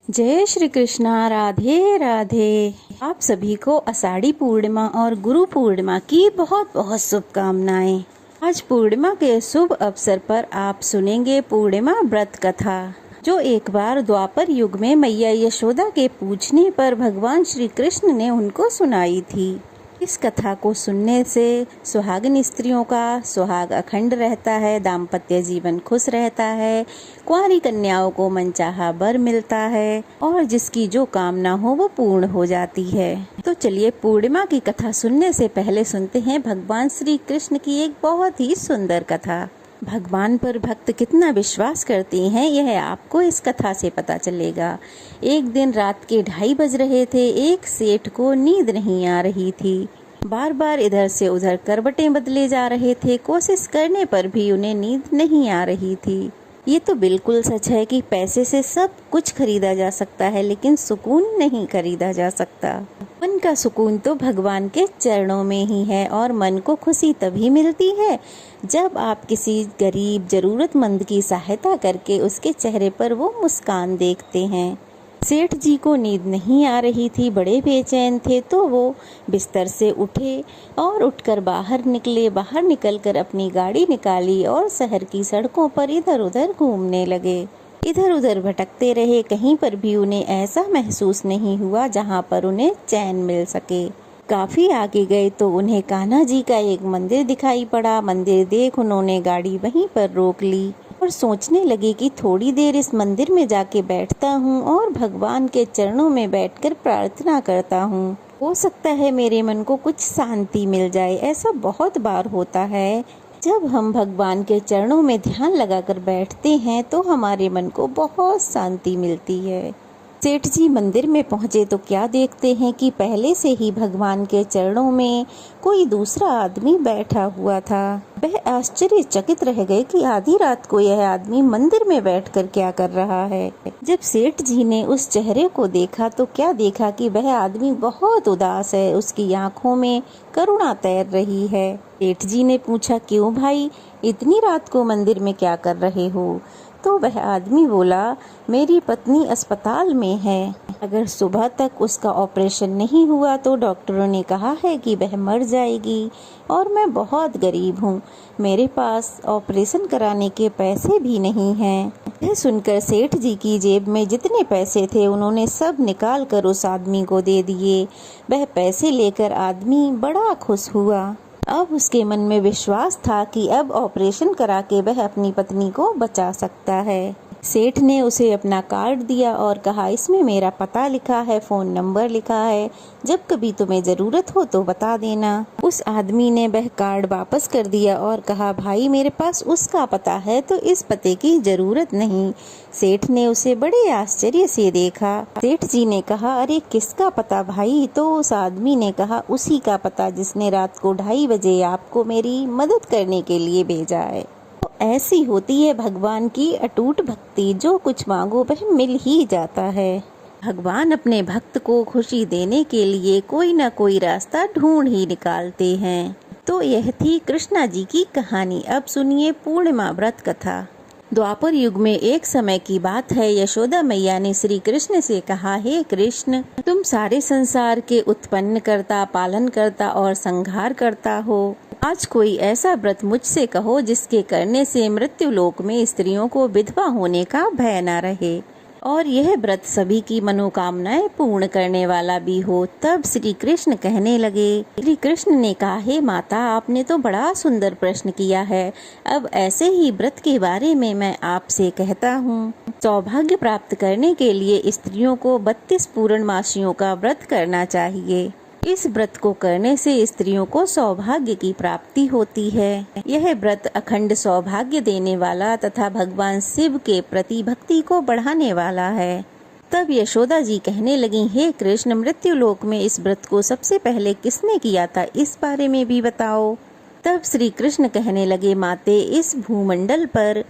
जय श्री कृष्णा। राधे राधे। आप सभी को आषाढ़ी पूर्णिमा और गुरु पूर्णिमा की बहुत बहुत शुभकामनाएं। आज पूर्णिमा के शुभ अवसर पर आप सुनेंगे पूर्णिमा व्रत कथा, जो एक बार द्वापर युग में मैया यशोदा के पूछने पर भगवान श्री कृष्ण ने उनको सुनाई थी। इस कथा को सुनने से सुहागिन स्त्रियों का सुहाग अखंड रहता है, दाम्पत्य जीवन खुश रहता है, कुंवारी कन्याओं को मनचाहा वर मिलता है और जिसकी जो कामना हो वो पूर्ण हो जाती है। तो चलिए पूर्णिमा की कथा सुनने से पहले सुनते हैं भगवान श्री कृष्ण की एक बहुत ही सुंदर कथा। भगवान पर भक्त कितना विश्वास करते हैं यह आपको इस कथा से पता चलेगा। एक दिन रात के 2:30 बज रहे थे। एक सेठ को नींद नहीं आ रही थी। बार बार इधर से उधर करवटें बदले जा रहे थे। कोशिश करने पर भी उन्हें नींद नहीं आ रही थी। ये तो बिल्कुल सच है कि पैसे से सब कुछ खरीदा जा सकता है, लेकिन सुकून नहीं खरीदा जा सकता। मन का सुकून तो भगवान के चरणों में ही है और मन को खुशी तभी मिलती है जब आप किसी गरीब जरूरतमंद की सहायता करके उसके चेहरे पर वो मुस्कान देखते हैं। सेठ जी को नींद नहीं आ रही थी, बड़े बेचैन थे, तो वो बिस्तर से उठे और उठकर बाहर निकले। बाहर निकलकर अपनी गाड़ी निकाली और शहर की सड़कों पर इधर उधर घूमने लगे। इधर उधर भटकते रहे, कहीं पर भी उन्हें ऐसा महसूस नहीं हुआ जहाँ पर उन्हें चैन मिल सके। काफी आगे गए तो उन्हें कान्हा जी का एक मंदिर दिखाई पड़ा। मंदिर देख उन्होंने गाड़ी वहीं पर रोक ली और सोचने लगे कि थोड़ी देर इस मंदिर में जाके बैठता हूँ और भगवान के चरणों में बैठकर प्रार्थना करता हूँ। हो सकता है मेरे मन को कुछ शांति मिल जाए। ऐसा बहुत बार होता है, जब हम भगवान के चरणों में ध्यान लगाकर बैठते हैं तो हमारे मन को बहुत शांति मिलती है। सेठ जी मंदिर में पहुंचे तो क्या देखते हैं कि पहले से ही भगवान के चरणों में कोई दूसरा आदमी बैठा हुआ था। वह आश्चर्यचकित रह गए कि आधी रात को यह आदमी मंदिर में बैठकर क्या कर रहा है। जब सेठ जी ने उस चेहरे को देखा तो क्या देखा कि वह आदमी बहुत उदास है, उसकी आंखों में करुणा तैर रही है। सेठ जी ने पूछा, क्यों भाई, इतनी रात को मंदिर में क्या कर रहे हो? तो वह आदमी बोला, मेरी पत्नी अस्पताल में है। अगर सुबह तक उसका ऑपरेशन नहीं हुआ तो डॉक्टरों ने कहा है कि वह मर जाएगी और मैं बहुत गरीब हूँ। मेरे पास ऑपरेशन कराने के पैसे भी नहीं हैं। यह सुनकर सेठ जी की जेब में जितने पैसे थे उन्होंने सब निकाल कर उस आदमी को दे दिए। वह पैसे लेकर आदमी बड़ा खुश हुआ। अब उसके मन में विश्वास था कि अब ऑपरेशन करा के वह अपनी पत्नी को बचा सकता है। सेठ ने उसे अपना कार्ड दिया और कहा, इसमें मेरा पता लिखा है, फोन नंबर लिखा है, जब कभी तुम्हें जरूरत हो तो बता देना। उस आदमी ने वह कार्ड वापस कर दिया और कहा, भाई मेरे पास उसका पता है तो इस पते की जरूरत नहीं। सेठ ने उसे बड़े आश्चर्य से देखा। सेठ जी ने कहा, अरे किसका पता भाई? तो उस आदमी ने कहा, उसी का पता जिसने रात को 2:30 बजे आपको मेरी मदद करने के लिए भेजा है। ऐसी होती है भगवान की अटूट भक्ति, जो कुछ मांगो वह मिल ही जाता है। भगवान अपने भक्त को खुशी देने के लिए कोई न कोई रास्ता ढूंढ ही निकालते हैं। तो यह थी कृष्णा जी की कहानी। अब सुनिए पूर्णिमा व्रत कथा। द्वापर युग में एक समय की बात है। यशोदा मैया ने श्री कृष्ण से कहा, हे कृष्ण, तुम सारे संसार के उत्पन्न करता, पालन करता और संहार करता हो। आज कोई ऐसा व्रत मुझसे कहो जिसके करने से मृत्यु लोक में स्त्रियों को विधवा होने का भय न रहे और यह व्रत सभी की मनोकामनाएं पूर्ण करने वाला भी हो। तब श्री कृष्ण कहने लगे। श्री कृष्ण ने कहा, हे माता, आपने तो बड़ा सुंदर प्रश्न किया है। अब ऐसे ही व्रत के बारे में मैं आपसे कहता हूँ। सौभाग्य प्राप्त करने के लिए स्त्रियों को 32 पूर्णमासियों का व्रत करना चाहिए। इस व्रत को करने से स्त्रियों को सौभाग्य की प्राप्ति होती है। यह व्रत अखंड सौभाग्य देने वाला तथा भगवान शिव के प्रति भक्ति को बढ़ाने वाला है। तब यशोदा जी कहने लगी, हे कृष्ण, मृत्यु लोक में इस व्रत को सबसे पहले किसने किया था, इस बारे में भी बताओ। तब श्री कृष्ण कहने लगे, माते, इस भूमंडल पर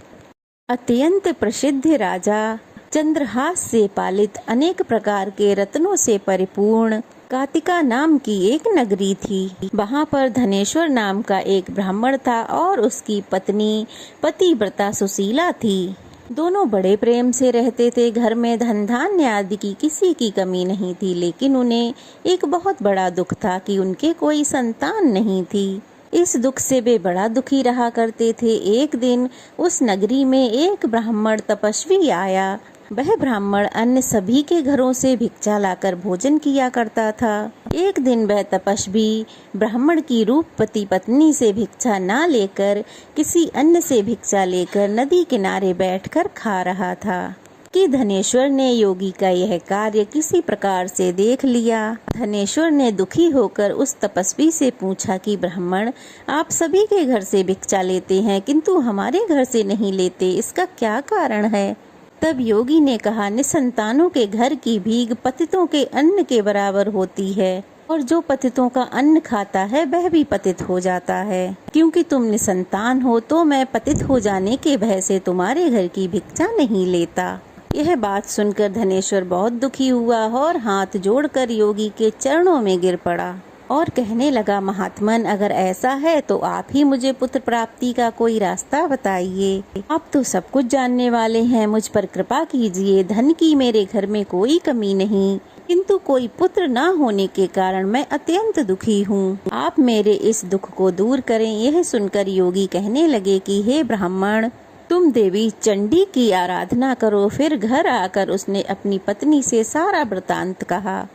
अत्यंत प्रसिद्ध राजा चंद्रहास से पालित अनेक प्रकार के रत्नों से परिपूर्ण कातिका नाम की एक नगरी थी। वहाँ पर धनेश्वर नाम का एक ब्राह्मण था और उसकी पत्नी पतिव्रता सुशीला थी। दोनों बड़े प्रेम से रहते थे। घर में धन धान्य आदि की किसी की कमी नहीं थी, लेकिन उन्हें एक बहुत बड़ा दुख था कि उनके कोई संतान नहीं थी। इस दुख से वे बड़ा दुखी रहा करते थे। एक दिन उस नगरी में एक ब्राह्मण तपस्वी आया। वह ब्राह्मण अन्य सभी के घरों से भिक्षा लाकर भोजन किया करता था। एक दिन वह तपस्वी ब्राह्मण की रूपवती पत्नी से भिक्षा ना लेकर किसी अन्य से भिक्षा लेकर नदी किनारे बैठकर खा रहा था कि धनेश्वर ने योगी का यह कार्य किसी प्रकार से देख लिया। धनेश्वर ने दुखी होकर उस तपस्वी से पूछा कि ब्राह्मण, आप सभी के घर से भिक्षा लेते हैं किंतु हमारे घर से नहीं लेते, इसका क्या कारण है? तब योगी ने कहा, निसंतानों के घर की भीख पतितों के अन्न के बराबर होती है, और जो पतितों का अन्न खाता है वह भी पतित हो जाता है। क्योंकि तुम निसंतान हो तो मैं पतित हो जाने के भय से तुम्हारे घर की भिक्षा नहीं लेता। यह बात सुनकर धनेश्वर बहुत दुखी हुआ और हाथ जोड़कर योगी के चरणों में गिर पड़ा और कहने लगा, महात्मन, अगर ऐसा है तो आप ही मुझे पुत्र प्राप्ति का कोई रास्ता बताइए। आप तो सब कुछ जानने वाले हैं, मुझ पर कृपा कीजिए। धन की मेरे घर में कोई कमी नहीं, किंतु कोई पुत्र न होने के कारण मैं अत्यंत दुखी हूँ। आप मेरे इस दुख को दूर करें। यह सुनकर योगी कहने लगे कि हे ब्राह्मण, तुम देवी चंडी की आराधना करो। फिर घर आकर उसने अपनी पत्नी से सारा वृतांत कहा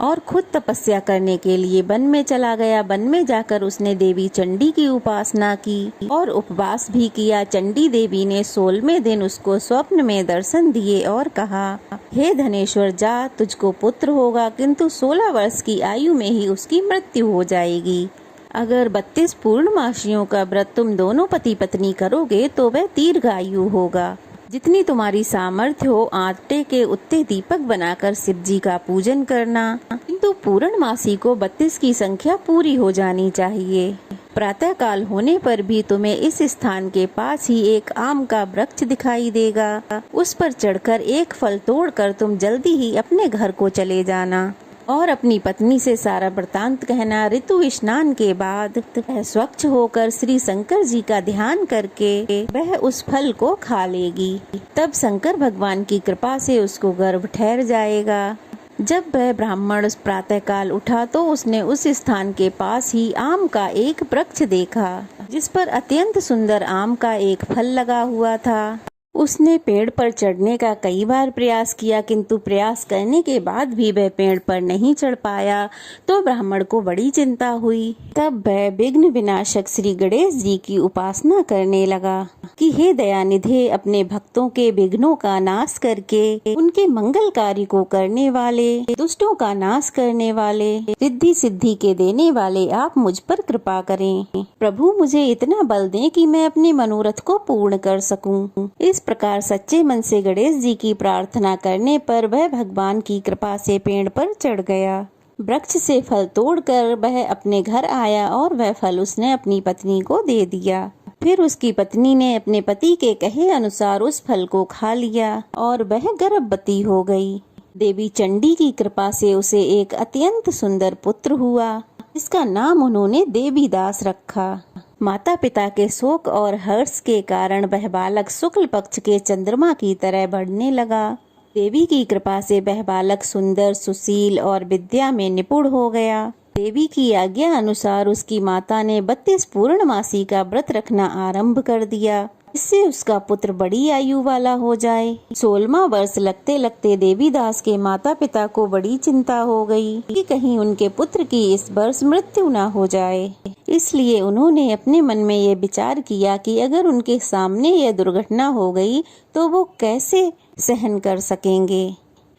और खुद तपस्या करने के लिए वन में चला गया। वन में जाकर उसने देवी चंडी की उपासना की और उपवास भी किया। चंडी देवी ने 16वें दिन उसको स्वप्न में दर्शन दिए और कहा, हे धनेश्वर, जा, तुझको पुत्र होगा, किंतु 16 वर्ष की आयु में ही उसकी मृत्यु हो जाएगी। अगर 32 पूर्णमासियों का व्रत तुम दोनों पति पत्नी करोगे तो वह दीर्घायु होगा। जितनी तुम्हारी सामर्थ्य हो, आटे के उत्ते दीपक बनाकर शिव जी का पूजन करना, किंतु पूर्णमासी को 32 की संख्या पूरी हो जानी चाहिए। प्रातः काल होने पर भी तुम्हें इस स्थान के पास ही एक आम का वृक्ष दिखाई देगा। उस पर चढ़कर एक फल तोड़कर तुम जल्दी ही अपने घर को चले जाना और अपनी पत्नी से सारा वृतांत कहना। ऋतु स्नान के बाद वह स्वच्छ होकर श्री शंकर जी का ध्यान करके वह उस फल को खा लेगी। तब शंकर भगवान की कृपा से उसको गर्भ ठहर जाएगा। जब वह ब्राह्मण प्रातः काल उठा तो उसने उस स्थान के पास ही आम का एक वृक्ष देखा, जिस पर अत्यंत सुंदर आम का एक फल लगा हुआ था। उसने पेड़ पर चढ़ने का कई बार प्रयास किया, किंतु प्रयास करने के बाद भी वह पेड़ पर नहीं चढ़ पाया। तो ब्राह्मण को बड़ी चिंता हुई। तब वह विघ्न विनाशक श्री गणेश जी की उपासना करने लगा कि हे दयानिधे, अपने भक्तों के विघ्नों का नाश करके उनके मंगल कार्य को करने वाले, दुष्टों का नाश करने वाले, रिद्धि सिद्धि के देने वाले, आप मुझ पर कृपा करें। प्रभु, मुझे इतना बल दें कि मैं अपने मनोरथ को पूर्ण कर सकूं। इस प्रकार सच्चे मन से गणेश जी की प्रार्थना करने पर वह भगवान की कृपा से पेड़ पर चढ़ गया। वृक्ष से फल तोड़कर वह अपने घर आया और वह फल उसने अपनी पत्नी को दे दिया। फिर उसकी पत्नी ने अपने पति के कहे अनुसार उस फल को खा लिया और वह गर्भवती हो गई। देवी चंडी की कृपा से उसे एक अत्यंत सुंदर पुत्र हुआ, जिसका नाम उन्होंने देवीदास रखा। माता पिता के शोक और हर्ष के कारण वह बालक शुक्ल पक्ष के चंद्रमा की तरह बढ़ने लगा। देवी की कृपा से वह बालक सुंदर, सुशील और विद्या में निपुण हो गया। देवी की आज्ञा अनुसार उसकी माता ने 32 पूर्णमासी का व्रत रखना आरंभ कर दिया, इससे उसका पुत्र बड़ी आयु वाला हो जाए। 16वां वर्ष लगते लगते देवीदास के माता पिता को बड़ी चिंता हो गई कि कहीं उनके पुत्र की इस वर्ष मृत्यु न हो जाए। इसलिए उन्होंने अपने मन में ये विचार किया कि अगर उनके सामने यह दुर्घटना हो गई तो वो कैसे सहन कर सकेंगे।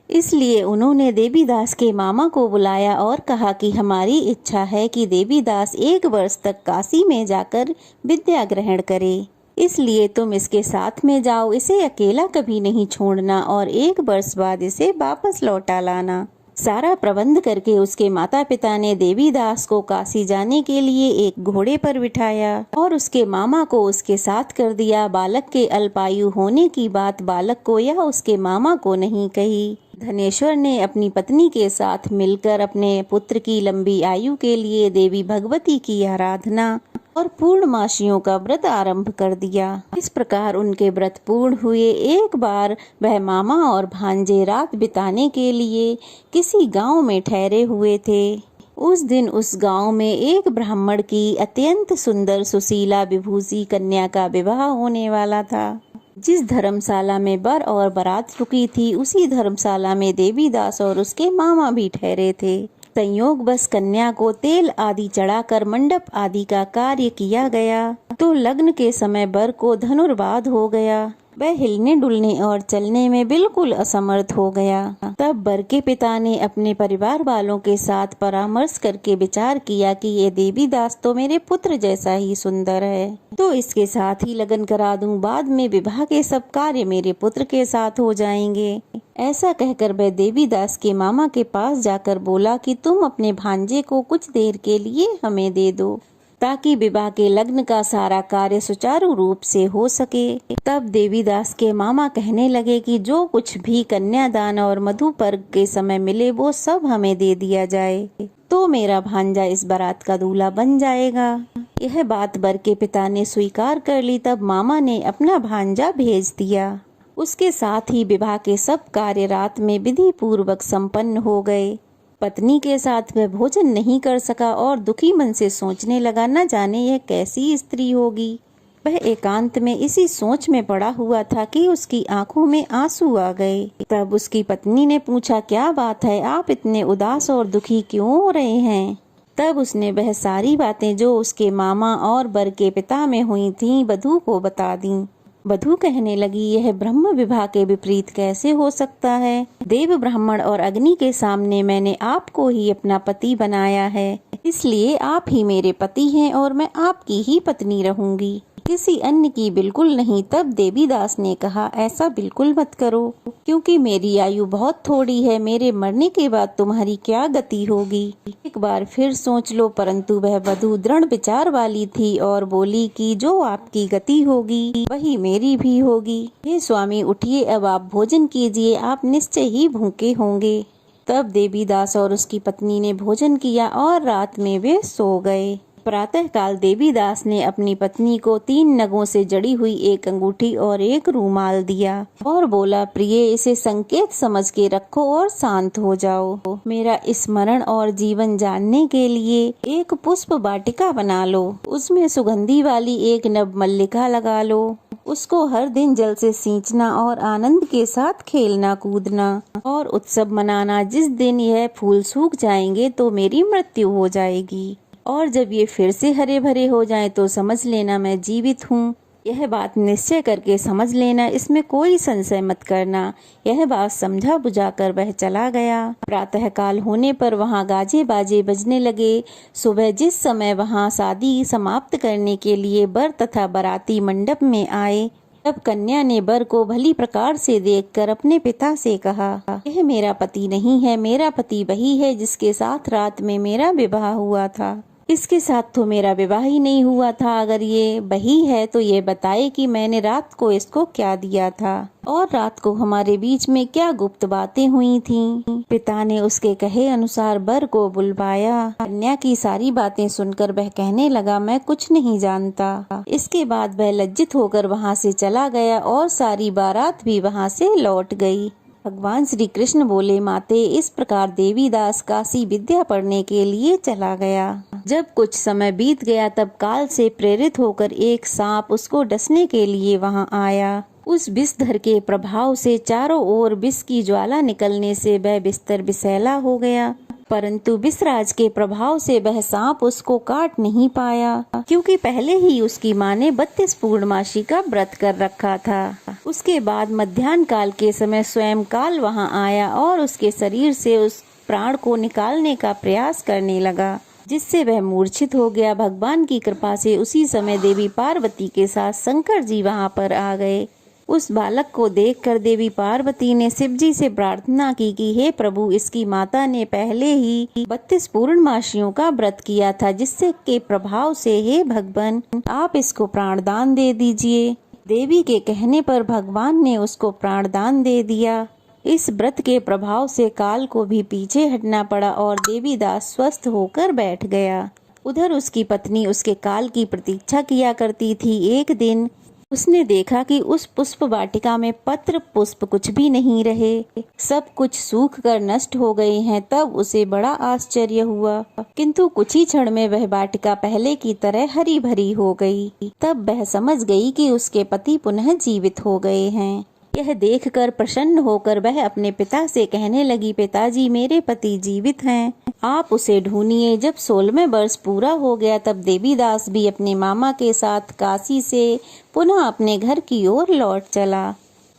इसलिए उन्होंने देवीदास के मामा को बुलाया और कहा कि हमारी इच्छा है कि देवीदास 1 वर्ष तक काशी में जाकर विद्या ग्रहण करे, इसलिए तुम इसके साथ में जाओ, इसे अकेला कभी नहीं छोड़ना और 1 वर्ष बाद इसे वापस लौटा लाना। सारा प्रबंध करके उसके माता पिता ने देवीदास को काशी जाने के लिए एक घोड़े पर बिठाया और उसके मामा को उसके साथ कर दिया। बालक के अल्पायु होने की बात बालक को या उसके मामा को नहीं कही। धनेश्वर ने अपनी पत्नी के साथ मिलकर अपने पुत्र की लंबी आयु के लिए देवी भगवती की आराधना और पूर्णमासियों का व्रत आरंभ कर दिया। इस प्रकार उनके व्रत पूर्ण हुए। एक बार वह मामा और भांजे रात बिताने के लिए किसी गांव में ठहरे हुए थे। उस दिन उस गांव में एक ब्राह्मण की अत्यंत सुंदर सुशीला विभूषी कन्या का विवाह होने वाला था। जिस धर्मशाला में वर और बारात रुकी थी, उसी धर्मशाला में देवीदास और उसके मामा भी ठहरे थे। संयोग बस कन्या को तेल आदि चढ़ाकर मंडप आदि का कार्य किया गया तो लग्न के समय वर को धनुर्वात हो गया। वह हिलने डुलने और चलने में बिल्कुल असमर्थ हो गया। तब वर के पिता ने अपने परिवार वालों के साथ परामर्श करके विचार किया कि ये देवीदास तो मेरे पुत्र जैसा ही सुंदर है, तो इसके साथ ही लगन करा दूं। बाद में विवाह के सब कार्य मेरे पुत्र के साथ हो जाएंगे। ऐसा कहकर वह देवीदास के मामा के पास जाकर बोला कि तुम अपने भांजे को कुछ देर के लिए हमें दे दो, ताकि विवाह के लग्न का सारा कार्य सुचारू रूप से हो सके। तब देवीदास के मामा कहने लगे कि जो कुछ भी कन्यादान और मधुपर्क के समय मिले वो सब हमें दे दिया जाए, तो मेरा भांजा इस बारात का दूल्हा बन जाएगा। यह बात वर के पिता ने स्वीकार कर ली। तब मामा ने अपना भांजा भेज दिया। उसके साथ ही विवाह के सब कार्य रात में विधि पूर्वक संपन्न हो गए। पत्नी के साथ वह भोजन नहीं कर सका और दुखी मन से सोचने लगा, न जाने यह कैसी स्त्री होगी। वह एकांत में इसी सोच में पड़ा हुआ था कि उसकी आंखों में आंसू आ गए। तब उसकी पत्नी ने पूछा, क्या बात है, आप इतने उदास और दुखी क्यों हो रहे हैं? तब उसने वह सारी बातें जो उसके मामा और वर के पिता में हुई थीं वधू को बता दी। वधू कहने लगी, यह ब्रह्म विवाह के विपरीत कैसे हो सकता है? देव, ब्राह्मण और अग्नि के सामने मैंने आपको ही अपना पति बनाया है, इसलिए आप ही मेरे पति हैं और मैं आपकी ही पत्नी रहूंगी, किसी अन्य की बिल्कुल नहीं। तब देवीदास ने कहा, ऐसा बिल्कुल मत करो, क्योंकि मेरी आयु बहुत थोड़ी है। मेरे मरने के बाद तुम्हारी क्या गति होगी, एक बार फिर सोच लो। परंतु वह वधू दृढ़ विचार वाली थी और बोली कि जो आपकी गति होगी वही मेरी भी होगी। हे स्वामी, उठिए, अब आप भोजन कीजिए, आप निश्चय ही भूखे होंगे। तब देवीदास और उसकी पत्नी ने भोजन किया और रात में वे सो गए। प्रातः काल देवीदास ने अपनी पत्नी को 3 नगों से जड़ी हुई एक अंगूठी और एक रूमाल दिया और बोला, प्रिय, इसे संकेत समझ के रखो और शांत हो जाओ। मेरा स्मरण और जीवन जानने के लिए एक पुष्प वाटिका बना लो, उसमें सुगंधी वाली एक नव मल्लिका लगा लो। उसको हर दिन जल से सींचना और आनंद के साथ खेलना कूदना और उत्सव मनाना। जिस दिन यह फूल सूख जाएंगे तो मेरी मृत्यु हो जाएगी, और जब ये फिर से हरे भरे हो जाएं तो समझ लेना मैं जीवित हूँ। यह बात निश्चय करके समझ लेना, इसमें कोई संशय मत करना। यह बात समझा बुझाकर वह चला गया। प्रातः काल होने पर वहाँ गाजे बाजे बजने लगे। सुबह जिस समय वहाँ शादी समाप्त करने के लिए वर तथा बाराती मंडप में आए, तब कन्या ने वर को भली प्रकार से देखकर अपने पिता से कहा, यह मेरा पति नहीं है, मेरा पति वही है जिसके साथ रात में मेरा विवाह हुआ था। इसके साथ तो मेरा विवाह ही नहीं हुआ था। अगर ये वही है तो ये बताए कि मैंने रात को इसको क्या दिया था और रात को हमारे बीच में क्या गुप्त बातें हुई थीं। पिता ने उसके कहे अनुसार वर को बुलवाया। कन्या की सारी बातें सुनकर वह कहने लगा, मैं कुछ नहीं जानता। इसके बाद वह लज्जित होकर वहाँ से चला गया और सारी बारात भी वहाँ से लौट गई। भगवान श्री कृष्ण बोले, माते, इस प्रकार देवीदास काशी विद्या पढ़ने के लिए चला गया। जब कुछ समय बीत गया तब काल से प्रेरित होकर एक सांप उसको डसने के लिए वहां आया। उस विषधर के प्रभाव से चारों ओर विष की ज्वाला निकलने से वह बिस्तर विषैला हो गया, परंतु विषराज के प्रभाव से वह सांप उसको काट नहीं पाया, क्योंकि पहले ही उसकी माँ ने 32 पूर्णमासी का व्रत कर रखा था। उसके बाद मध्याह्न काल के समय स्वयं काल वहां आया और उसके शरीर से उस प्राण को निकालने का प्रयास करने लगा, जिससे वह मूर्छित हो गया। भगवान की कृपा से उसी समय देवी पार्वती के साथ शंकर जी वहां पर आ गए। उस बालक को देखकर देवी पार्वती ने शिव जी से प्रार्थना की कि हे प्रभु, इसकी माता ने पहले ही 32 पूर्णमासियों का व्रत किया था, जिससे के प्रभाव से हे भगवान आप इसको प्राणदान दे दीजिए। देवी के कहने पर भगवान ने उसको प्राणदान दे दिया। इस व्रत के प्रभाव से काल को भी पीछे हटना पड़ा और देवीदास स्वस्थ होकर बैठ गया। उधर उसकी पत्नी उसके काल की प्रतीक्षा किया करती थी। एक दिन उसने देखा कि उस पुष्प वाटिका में पत्र पुष्प कुछ भी नहीं रहे, सब कुछ सूख कर नष्ट हो गए हैं। तब उसे बड़ा आश्चर्य हुआ, किंतु कुछ ही क्षण में वह वाटिका पहले की तरह हरी भरी हो गई। तब वह समझ गई कि उसके पति पुनः जीवित हो गए हैं। यह देखकर प्रसन्न होकर वह अपने पिता से कहने लगी, पिताजी, मेरे पति जीवित हैं, आप उसे ढूंढिए। जब 16वें वर्ष पूरा हो गया तब देवीदास भी अपने मामा के साथ काशी से पुनः अपने घर की ओर लौट चला।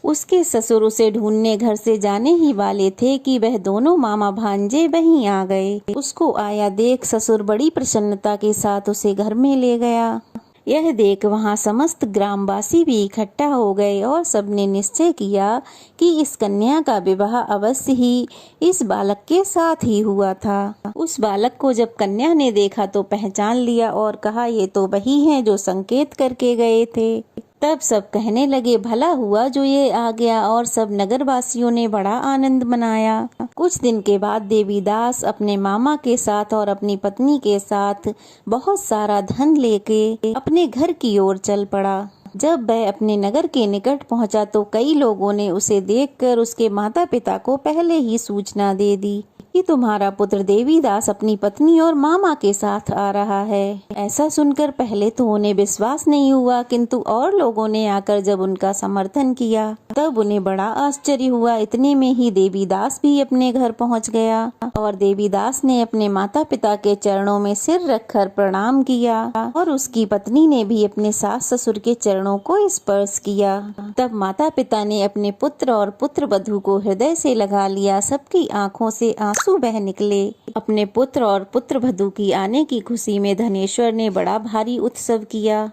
उसके ससुर उसे ढूंढने घर से जाने ही वाले थे कि वह दोनों मामा भांजे वहीं आ गए। उसको आया देख ससुर बड़ी प्रसन्नता के साथ उसे घर में ले गया। यह देख वहां समस्त ग्रामवासी भी इकट्ठा हो गए और सबने निश्चय किया कि इस कन्या का विवाह अवश्य ही इस बालक के साथ ही हुआ था। उस बालक को जब कन्या ने देखा तो पहचान लिया और कहा, ये तो वही है जो संकेत करके गए थे। तब सब कहने लगे, भला हुआ जो ये आ गया, और सब नगरवासियों ने बड़ा आनंद मनाया। कुछ दिन के बाद देवीदास अपने मामा के साथ और अपनी पत्नी के साथ बहुत सारा धन लेके अपने घर की ओर चल पड़ा। जब वह अपने नगर के निकट पहुंचा तो कई लोगों ने उसे देखकर उसके माता पिता को पहले ही सूचना दे दी कि तुम्हारा पुत्र देवीदास अपनी पत्नी और मामा के साथ आ रहा है। ऐसा सुनकर पहले तो उन्हें विश्वास नहीं हुआ, किंतु और लोगों ने आकर जब उनका समर्थन किया तब उन्हें बड़ा आश्चर्य हुआ। इतने में ही देवीदास भी अपने घर पहुंच गया और देवीदास ने अपने माता पिता के चरणों में सिर रखकर प्रणाम किया और उसकी पत्नी ने भी अपने सास ससुर के चरणों को स्पर्श किया। तब माता पिता ने अपने पुत्र और पुत्र वधू को हृदय से लगा लिया। सबकी आंखों से आंसू बह निकले। अपने पुत्र और पुत्र वधू की आने की खुशी में धनेश्वर ने बड़ा भारी उत्सव किया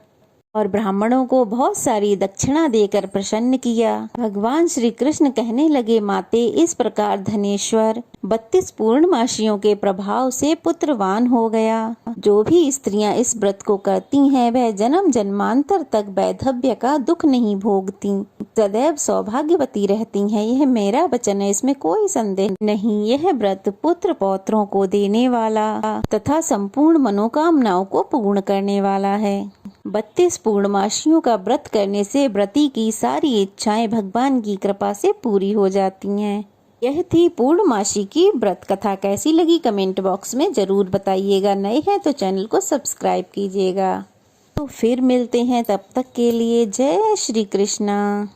और ब्राह्मणों को बहुत सारी दक्षिणा देकर प्रसन्न किया। भगवान श्री कृष्ण कहने लगे, माते, इस प्रकार धनेश्वर 32 पूर्णमासियों के प्रभाव से पुत्रवान हो गया। जो भी स्त्रियां इस व्रत को करती हैं वह जन्म जन्मांतर तक वैधव्य का दुख नहीं भोगती, सदैव सौभाग्यवती रहती हैं। यह मेरा वचन है, इसमें कोई संदेह नहीं। यह व्रत पुत्र पौत्रों को देने वाला तथा संपूर्ण मनोकामनाओं को पूर्ण करने वाला है। 32 पूर्णमासियों का व्रत करने से व्रती की सारी इच्छाएं भगवान की कृपा से पूरी हो जाती हैं। यह थी पूर्णमासी की व्रत कथा। कैसी लगी कमेंट बॉक्स में जरूर बताइएगा। नए हैं तो चैनल को सब्सक्राइब कीजिएगा। तो फिर मिलते हैं, तब तक के लिए जय श्री कृष्णा।